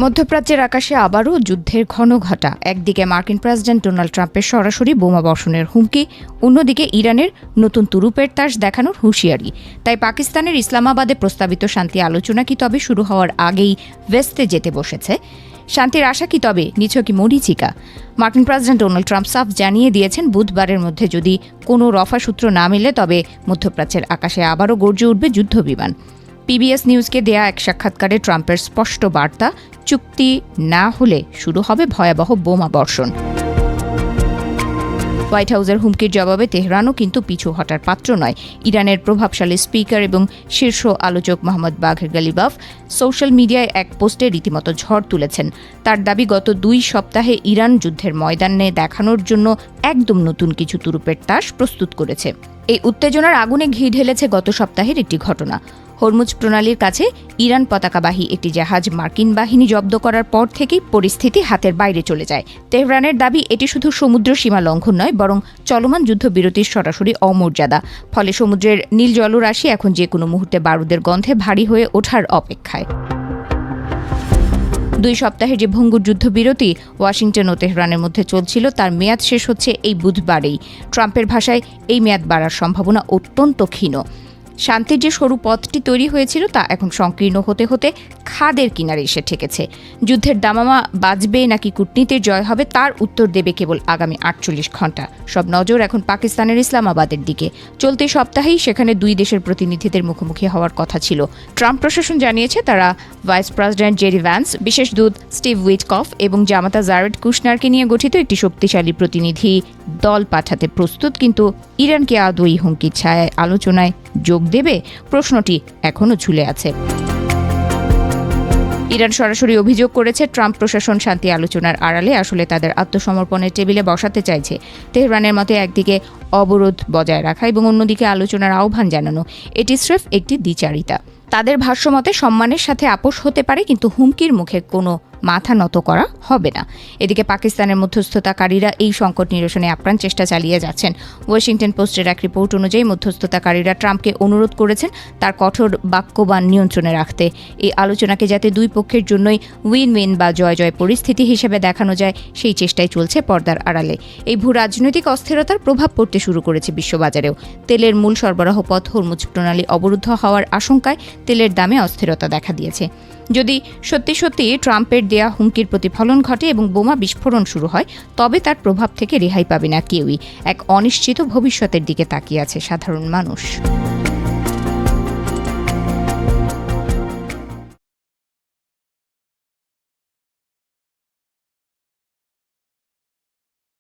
মধ্যপ্রাচ্যের আকাশে আবারও যুদ্ধের ঘন ঘটা। একদিকে মার্কিন প্রেসিডেন্ট ডোনাল্ড ট্রাম্পের সরাসরি বোমা বর্ষণের হুমকি, অন্যদিকে ইরানের নতুন তুরুপের তাস দেখানোর হুঁশিয়ারি। তাই পাকিস্তানের ইসলামাবাদে প্রস্তাবিত শান্তি আলোচনা কি তবে শুরু হওয়ার আগেই ভেস্তে যেতে বসেছে? শান্তির আশা কি তবে নিছকই মরীচিকা? মার্কিন প্রেসিডেন্ট ডোনাল্ড ট্রাম্প সাফ জানিয়ে দিয়েছেন, বুধবারের মধ্যে যদি কোনো রফা সূত্র না মেলে তবে মধ্যপ্রাচ্যের আকাশে আবারও গর্জে উঠবে যুদ্ধবিমান। পিবিএস নিউজকে দেয়া এক সাক্ষাৎকারে ট্রাম্পের স্পষ্ট বার্তা, চুক্তি না হলে শুরু হবে ভয়াবহ বোমা বর্ষণ। হোয়াইট হাউসের হুমকির জবাবে তেহরানও কিন্তু পিছু হটার পাত্র নয়। ইরানের প্রভাবশালী স্পিকার এবং শীর্ষ আলোচক মোহাম্মদ বাঘের গালিবাফ সোশ্যাল মিডিয়ায় এক পোস্টে রীতিমতো ঝড় তুলেছেন। তার দাবি, গত 2 সপ্তাহে ইরান যুদ্ধের ময়দানে দেখানোর জন্য একদম নতুন কিছু তুরুপের তাস প্রস্তুত করেছে। এই উত্তেজনার আগুনে ঘি ঢেলেছে গত সপ্তাহের একটি ঘটনা। হরমুজ প্রণালীর কাছে ইরান পতাকাবাহী একটি জাহাজ মার্কিন বাহিনী জব্দ করার পর থেকেই পরিস্থিতি হাতের বাইরে চলে যায়। তেহরানের দাবি, এটি শুধু সমুদ্র সীমা লঙ্ঘন নয়, বরং চলমান যুদ্ধবিরতির সরাসরি অমর্যাদা। ফলে সমুদ্রের নীল জলরাশি এখন যে কোনো মুহূর্তে বারুদের গন্ধে ভারী হয়ে ওঠার অপেক্ষায়। 2 সপ্তাহের যে ভঙ্গুর যুদ্ধবিরতি ওয়াশিংটন ও তেহরানের মধ্যে চলছিল, তার মেয়াদ শেষ হচ্ছে এই বুধবারেই। ট্রাম্পের ভাষায় এই মেয়াদ বাড়ার সম্ভাবনা অত্যন্ত ক্ষীণ। শান্তির যে সরু পথটি তৈরি হয়েছিল তা এখন সংকীর্ণ হতে হতে খাদের কিনারে এসে ঠেকেছে। যুদ্ধের দামামা বাজবে নাকি কূটনীতির জয় হবে, তার উত্তর দেবে কেবল আগামী 48 ঘণ্টা। সব নজর এখন পাকিস্তানের ইসলামাবাদের দিকে। চলতি সপ্তাহেই সেখানে 2 দেশের প্রতিনিধিদের মুখোমুখি হওয়ার কথা ছিল। ট্রাম্প প্রশাসন জানিয়েছে, তারা ভাইস প্রেসিডেন্ট জেডি ভ্যান্স, বিশেষ দূত স্টিভ উইটকফ এবং জামাতা জারেড কুশনারকে নিয়ে গঠিত একটি শক্তিশালী প্রতিনিধি দল পাঠাতে প্রস্তুত। কিন্তু ইরান কি আদৌ এই হুমকির ছায়ায় আলোচনায় যোগ দেবে? প্রশ্নটি এখনও ঝুলে আছে। ইরান সরাসরি অভিযোগ করেছে, ট্রাম্প প্রশাসন শান্তি আলোচনার আড়ালে আসলে তাদের আত্মসমর্পণের টেবিলে বসাতে চাইছে। তেহরানের মতে একদিকে অবরোধ বজায় রাখা এবং অন্যদিকে আলোচনার আহ্বান জানানো, এটি স্রেফ একটি দ্বিচারিতা। তাদের ভাষ্যমতে সম্মানের সাথে আপোষ হতে পারে, কিন্তু হুমকির মুখে কোনো মাথা নত করা হবে না। এদিকে পাকিস্তানের মধ্যস্থতাকারীরা এই সংকট নিরসনে আপ্রাণ চেষ্টা চালিয়ে যাচ্ছেন। ওয়াশিংটন পোস্টের এক রিপোর্ট অনুযায়ী মধ্যস্থতাকারীরা ট্রাম্পকে অনুরোধ করেছেন তার কঠোর বাক্যবাণ নিয়ন্ত্রণে রাখতে। এই আলোচনাকে যাতে 2 পক্ষের জন্যই উইন উইন বা জয় জয় পরিস্থিতি হিসেবে দেখানো যায়, সেই চেষ্টাই চলছে পর্দার আড়ালে। এই ভূ রাজনৈতিক অস্থিরতার প্রভাব পড়তে শুরু করেছে বিশ্ববাজারেও। তেলের মূল সরবরাহ পথ হরমুজ প্রণালী অবরুদ্ধ হওয়ার আশঙ্কায় তেলের দামে অস্থিরতা দেখা দিয়েছে। যদি সত্যি সত্যি ট্রাম্পের দেয়া হুমকির প্রতিফলন ঘটে এবং বোমা বিস্ফোরণ শুরু হয়, তবে তার প্রভাব থেকে রেহাই পাবে না কেউই। এক অনিশ্চিত ভবিষ্যতের দিকে তাকিয়ে আছে সাধারণ মানুষ।